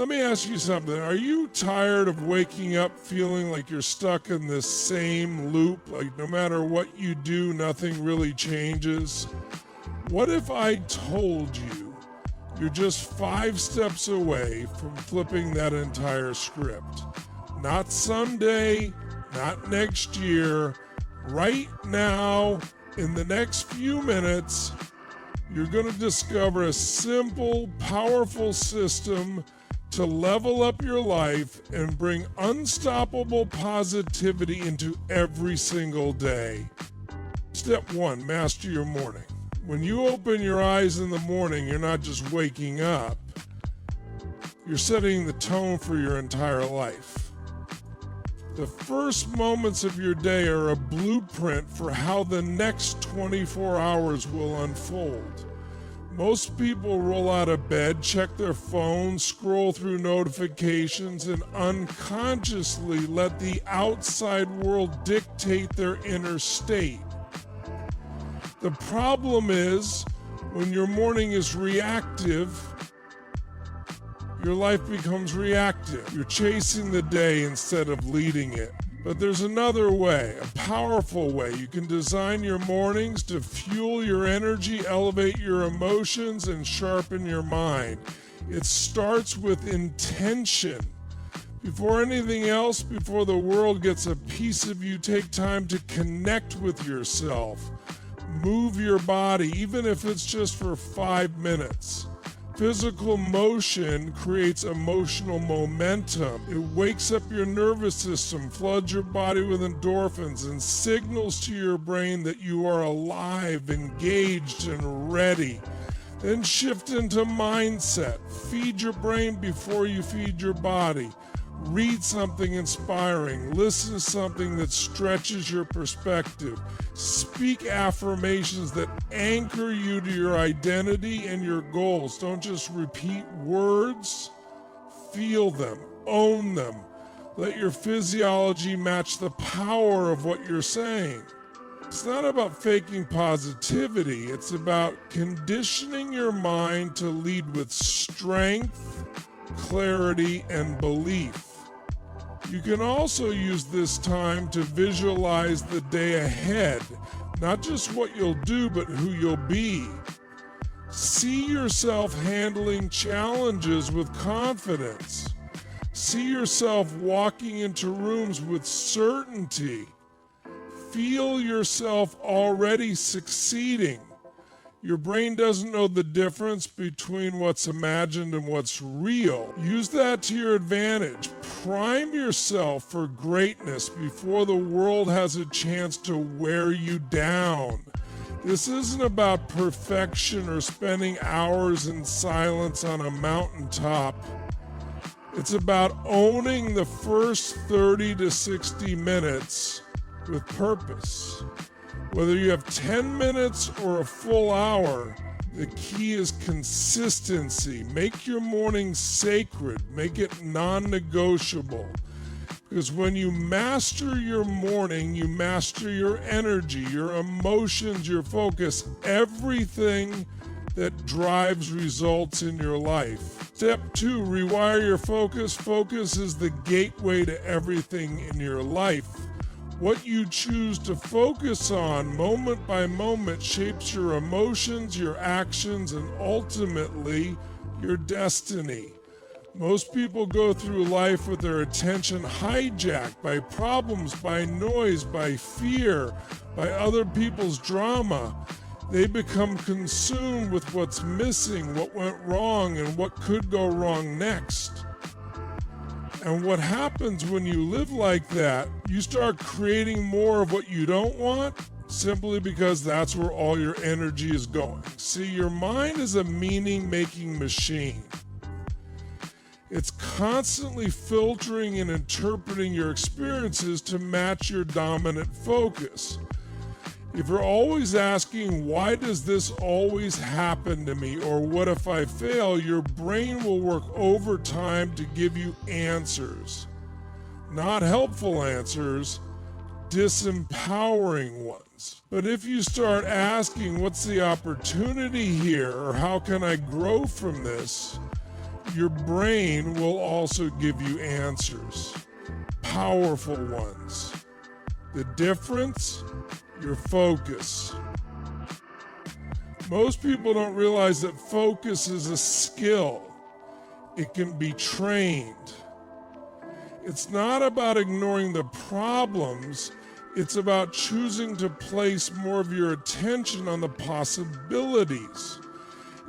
Let me ask you something. Are you tired of waking up feeling like you're stuck in this same loop? Like no matter what you do, nothing really changes? What if I told you you're just 5 steps away from flipping that entire script? Not someday, not next year, right now, in the next few minutes, you're going to discover a simple, powerful system to level up your life and bring unstoppable positivity into every single day. Step 1, master your morning. When you open your eyes in the morning, you're not just waking up, you're setting the tone for your entire life. The first moments of your day are a blueprint for how the next 24 hours will unfold. Most people roll out of bed, check their phone, scroll through notifications, and unconsciously let the outside world dictate their inner state. The problem is, when your morning is reactive, your life becomes reactive. You're chasing the day instead of leading it. But there's another way, a powerful way. You can design your mornings to fuel your energy, elevate your emotions, and sharpen your mind. It starts with intention. Before anything else, before the world gets a piece of you, take time to connect with yourself. Move your body, even if it's just for 5 minutes. Physical motion creates emotional momentum. It wakes up your nervous system, floods your body with endorphins, and signals to your brain that you are alive, engaged, and ready. Then shift into mindset. Feed your brain before you feed your body. Read something inspiring. Listen to something that stretches your perspective. Speak affirmations that anchor you to your identity and your goals. Don't just repeat words. Feel them. Own them. Let your physiology match the power of what you're saying. It's not about faking positivity. It's about conditioning your mind to lead with strength, clarity, and belief. You can also use this time to visualize the day ahead, not just what you'll do, but who you'll be. See yourself handling challenges with confidence. See yourself walking into rooms with certainty. Feel yourself already succeeding. Your brain doesn't know the difference between what's imagined and what's real. Use that to your advantage. Prime yourself for greatness before the world has a chance to wear you down. This isn't about perfection or spending hours in silence on a mountaintop. It's about owning the first 30 to 60 minutes with purpose. Whether you have 10 minutes or a full hour, the key is consistency. Make your morning sacred. Make it non-negotiable. Because when you master your morning, you master your energy, your emotions, your focus, everything that drives results in your life. Step 2, rewire your focus. Focus is the gateway to everything in your life. What you choose to focus on moment by moment shapes your emotions, your actions, and ultimately your destiny. Most people go through life with their attention hijacked by problems, by noise, by fear, by other people's drama. They become consumed with what's missing, what went wrong, and what could go wrong next. And what happens when you live like that, you start creating more of what you don't want simply because that's where all your energy is going. See, your mind is a meaning-making machine. It's constantly filtering and interpreting your experiences to match your dominant focus. If you're always asking, why does this always happen to me, or what if I fail, your brain will work overtime to give you answers. Not helpful answers, disempowering ones. But if you start asking, what's the opportunity here, or how can I grow from this, your brain will also give you answers, powerful ones. The difference? Your focus. Most people don't realize that focus is a skill. It can be trained. It's not about ignoring the problems. It's about choosing to place more of your attention on the possibilities.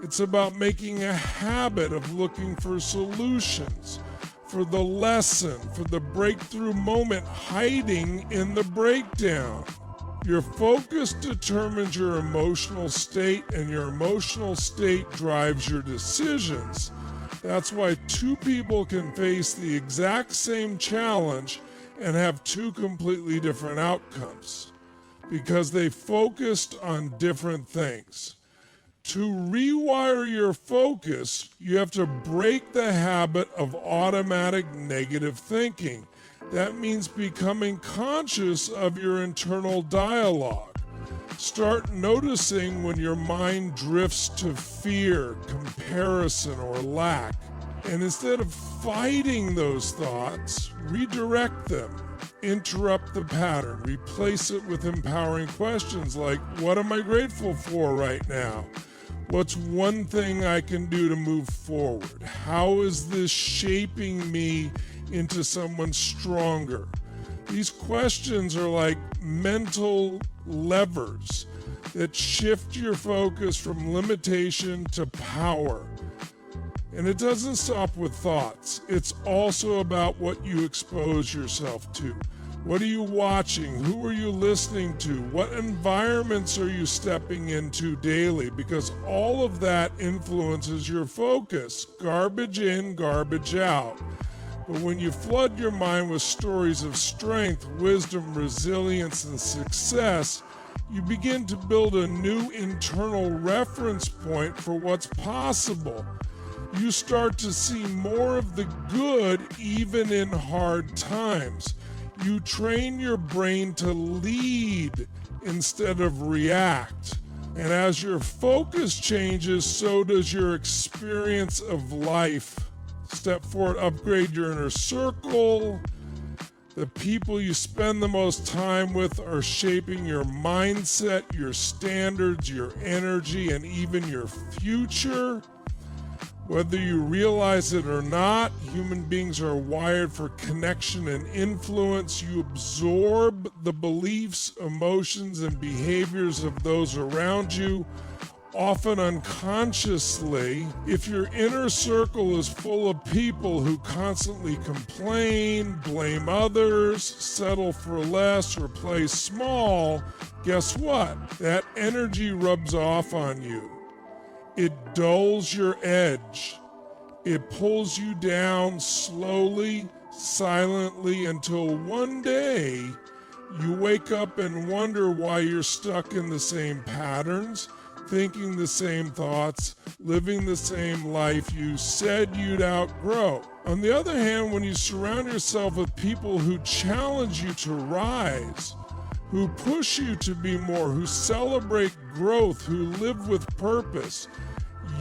It's about making a habit of looking for solutions, for the lesson, for the breakthrough moment hiding in the breakdown. Your focus determines your emotional state, and your emotional state drives your decisions. That's why two people can face the exact same challenge and have two completely different outcomes, because they focused on different things. To rewire your focus, you have to break the habit of automatic negative thinking. That means becoming conscious of your internal dialogue. Start noticing when your mind drifts to fear, comparison, or lack. And instead of fighting those thoughts, redirect them. Interrupt the pattern. Replace it with empowering questions like, what am I grateful for right now? What's one thing I can do to move forward? How is this shaping me into someone stronger? These questions are like mental levers that shift your focus from limitation to power. And it doesn't stop with thoughts. It's also about what you expose yourself to. What are you watching? Who are you listening to? What environments are you stepping into daily? Because all of that influences your focus. Garbage in, garbage out. But when you flood your mind with stories of strength, wisdom, resilience, and success, you begin to build a new internal reference point for what's possible. You start to see more of the good even in hard times. You train your brain to lead instead of react. And as your focus changes, so does your experience of life. Step forward, upgrade your inner circle. The people you spend the most time with are shaping your mindset, your standards, your energy, and even your future. Whether you realize it or not, human beings are wired for connection and influence. You absorb the beliefs, emotions, and behaviors of those around you, often unconsciously. If your inner circle is full of people who constantly complain, blame others, settle for less, or play small, guess what? That energy rubs off on you. It dulls your edge. It pulls you down slowly, silently, until one day you wake up and wonder why you're stuck in the same patterns, thinking the same thoughts, living the same life you said you'd outgrow. On the other hand, when you surround yourself with people who challenge you to rise, who push you to be more, who celebrate growth, who live with purpose,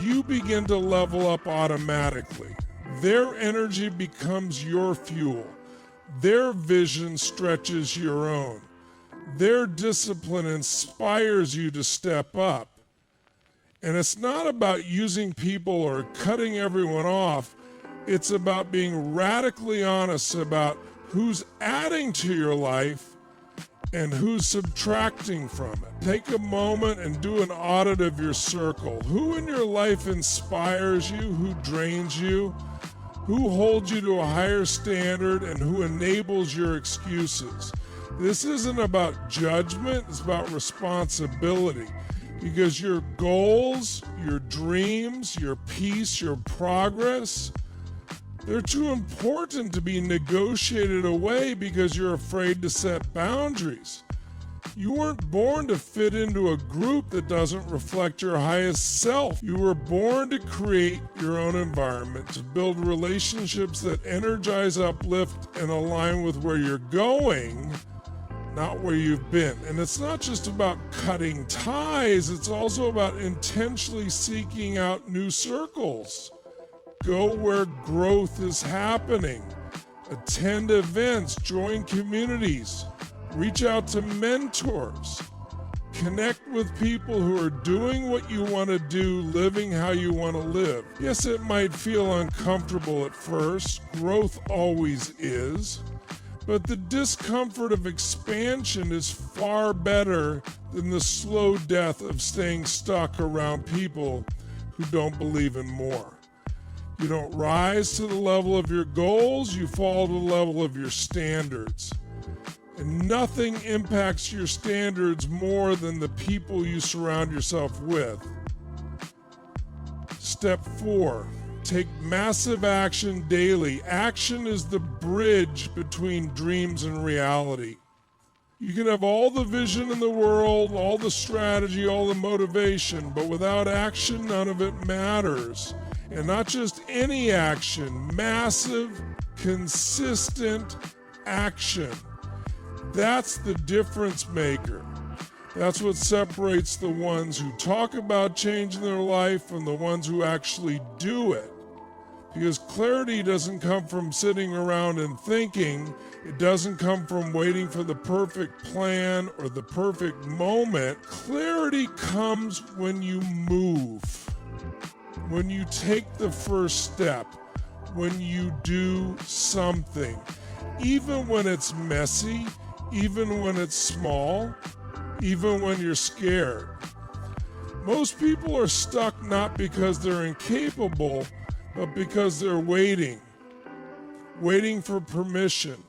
you begin to level up automatically. Their energy becomes your fuel. Their vision stretches your own. Their discipline inspires you to step up. And it's not about using people or cutting everyone off. It's about being radically honest about who's adding to your life and who's subtracting from it. Take a moment and do an audit of your circle. Who in your life inspires you? Who drains you? Who holds you to a higher standard and who enables your excuses? This isn't about judgment, it's about responsibility. Because your goals, your dreams, your peace, your progress, they're too important to be negotiated away because you're afraid to set boundaries. You weren't born to fit into a group that doesn't reflect your highest self. You were born to create your own environment, to build relationships that energize, uplift, and align with where you're going, not where you've been. And it's not just about cutting ties, it's also about intentionally seeking out new circles. Go where growth is happening. Attend events, join communities, reach out to mentors, connect with people who are doing what you want to do, living how you want to live. Yes, it might feel uncomfortable at first. Growth always is. But the discomfort of expansion is far better than the slow death of staying stuck around people who don't believe in more. You don't rise to the level of your goals, you fall to the level of your standards. And nothing impacts your standards more than the people you surround yourself with. Step 4, take massive action daily. Action is the bridge between dreams and reality. You can have all the vision in the world, all the strategy, all the motivation, but without action, none of it matters. And not just any action, massive, consistent action. That's the difference maker. That's what separates the ones who talk about changing their life from the ones who actually do it. Because clarity doesn't come from sitting around and thinking. It doesn't come from waiting for the perfect plan or the perfect moment. Clarity comes when you move. When you take the first step, when you do something, even when it's messy, even when it's small, even when you're scared. Most people are stuck not because they're incapable, but because they're waiting for permission,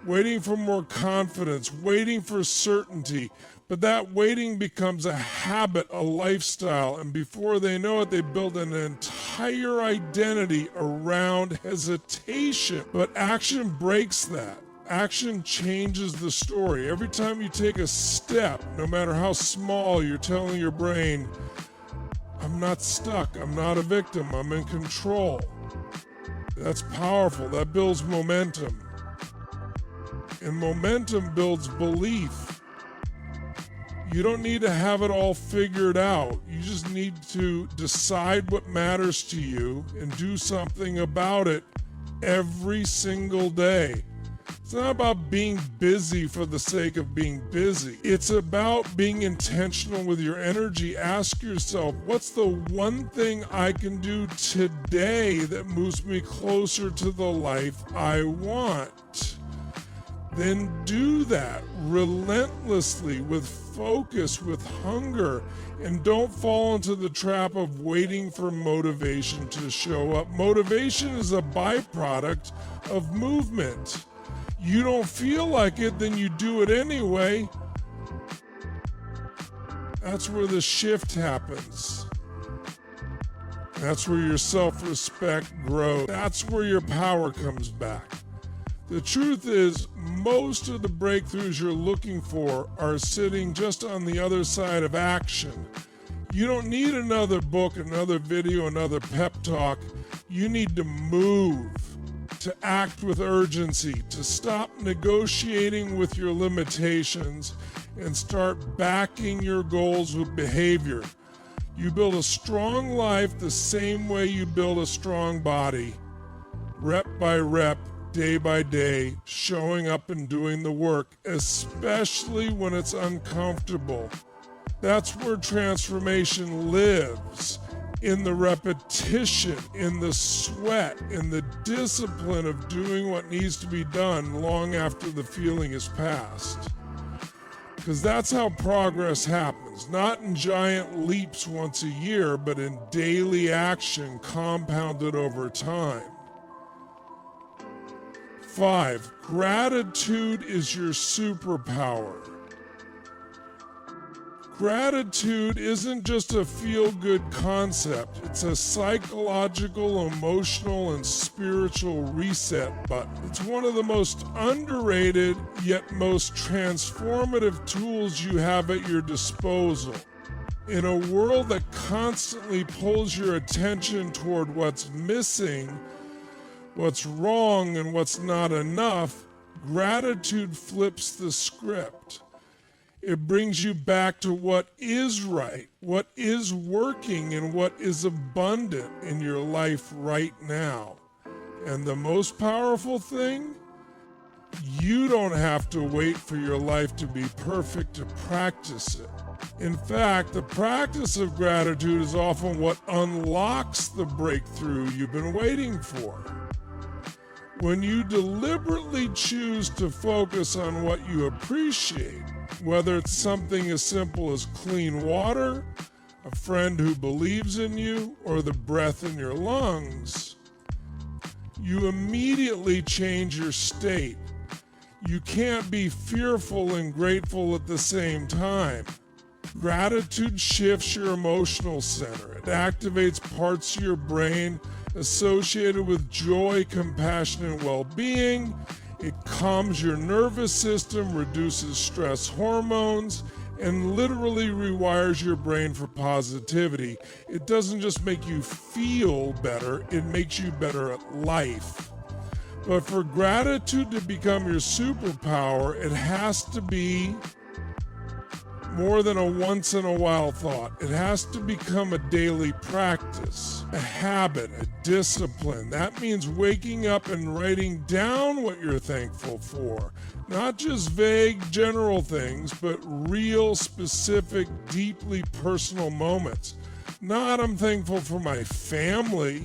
waiting for more confidence, waiting for certainty. But that waiting becomes a habit, a lifestyle, and before they know it, they build an entire identity around hesitation. But action breaks that. Action changes the story. Every time you take a step, no matter how small, you're telling your brain, I'm not stuck, I'm not a victim, I'm in control. That's powerful. That builds momentum. And momentum builds belief. You don't need to have it all figured out. You just need to decide what matters to you and do something about it every single day. It's not about being busy for the sake of being busy. It's about being intentional with your energy. Ask yourself, what's the one thing I can do today that moves me closer to the life I want? Then do that relentlessly, with focus, with hunger, and don't fall into the trap of waiting for motivation to show up. Motivation is a byproduct of movement. You don't feel like it, then you do it anyway. That's where the shift happens. That's where your self-respect grows. That's where your power comes back. The truth is, most of the breakthroughs you're looking for are sitting just on the other side of action. You don't need another book, another video, another pep talk. You need to move, to act with urgency, to stop negotiating with your limitations and start backing your goals with behavior. You build a strong life the same way you build a strong body, rep by rep, day by day, showing up and doing the work, especially when it's uncomfortable. That's where transformation lives, in the repetition, in the sweat, in the discipline of doing what needs to be done long after the feeling is past. Because that's how progress happens, not in giant leaps once a year, but in daily action compounded over time. 5, gratitude is your superpower. Gratitude isn't just a feel-good concept. It's a psychological, emotional, and spiritual reset button. It's one of the most underrated, yet most transformative tools you have at your disposal. In a world that constantly pulls your attention toward what's missing, what's wrong, and what's not enough, gratitude flips the script. It brings you back to what is right, what is working, and what is abundant in your life right now. And the most powerful thing, you don't have to wait for your life to be perfect to practice it. In fact, the practice of gratitude is often what unlocks the breakthrough you've been waiting for. When you deliberately choose to focus on what you appreciate, whether it's something as simple as clean water, a friend who believes in you, or the breath in your lungs, you immediately change your state. You can't be fearful and grateful at the same time. Gratitude shifts your emotional center. It activates parts of your brain associated with joy, compassion, and well-being. It calms your nervous system, reduces stress hormones, and literally rewires your brain for positivity. It doesn't just make you feel better, it makes you better at life. But for gratitude to become your superpower, it has to be more than a once-in-a-while thought. It has to become a daily practice, a habit, a discipline. That means waking up and writing down what you're thankful for. Not just vague, general things, but real, specific, deeply personal moments. Not I'm thankful for my family,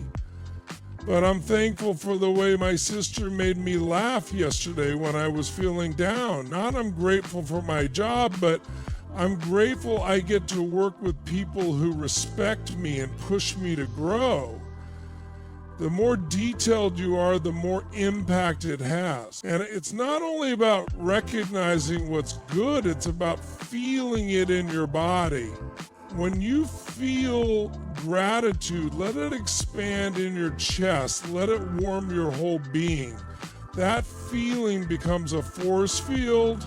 but I'm thankful for the way my sister made me laugh yesterday when I was feeling down. Not I'm grateful for my job, but I'm grateful I get to work with people who respect me and push me to grow. The more detailed you are, the more impact it has. And it's not only about recognizing what's good, it's about feeling it in your body. When you feel gratitude, let it expand in your chest. Let it warm your whole being. That feeling becomes a force field.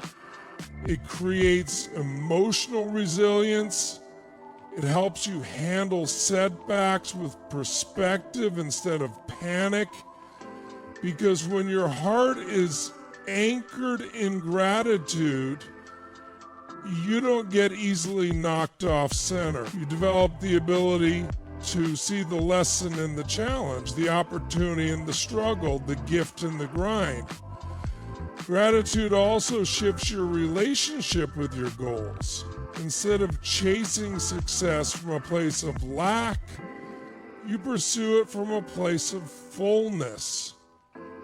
It creates emotional resilience. It helps you handle setbacks with perspective instead of panic. Because when your heart is anchored in gratitude, you don't get easily knocked off center. You develop the ability to see the lesson in the challenge, the opportunity in the struggle, the gift in the grind. Gratitude also shifts your relationship with your goals. Instead of chasing success from a place of lack, you pursue it from a place of fullness.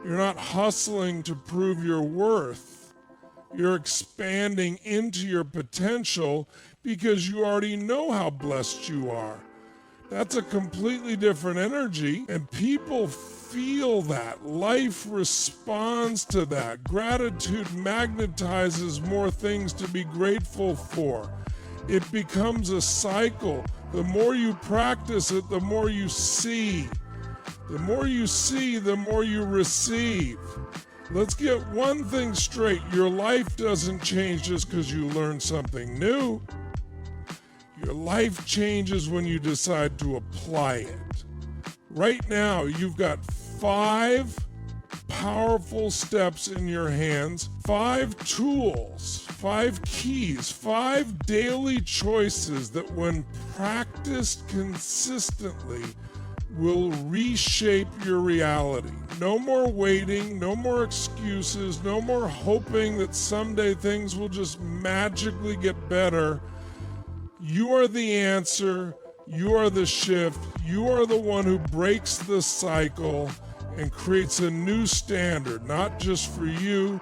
You're not hustling to prove your worth. You're expanding into your potential because you already know how blessed you are. That's a completely different energy, and people feel that. Life responds to that. Gratitude magnetizes more things to be grateful for. It becomes a cycle. The more you practice it, the more you see. The more you see, the more you receive. Let's get one thing straight. Your life doesn't change just because you learn something new. Your life changes when you decide to apply it. Right now, you've got 5 powerful steps in your hands, 5 tools, 5 keys, 5 daily choices that when practiced consistently will reshape your reality. No more waiting, no more excuses, no more hoping that someday things will just magically get better. You are the answer. You are the shift. You are the one who breaks the cycle and creates a new standard, not just for you,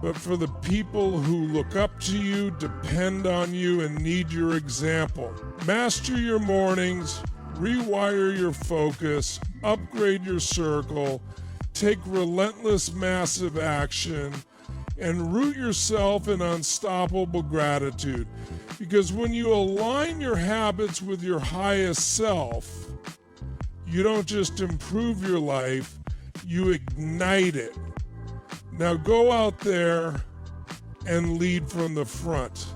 but for the people who look up to you, depend on you, and need your example. Master your mornings, rewire your focus, upgrade your circle, take relentless, massive action, and root yourself in unstoppable gratitude. Because when you align your habits with your highest self, you don't just improve your life, you ignite it. Now go out there and lead from the front.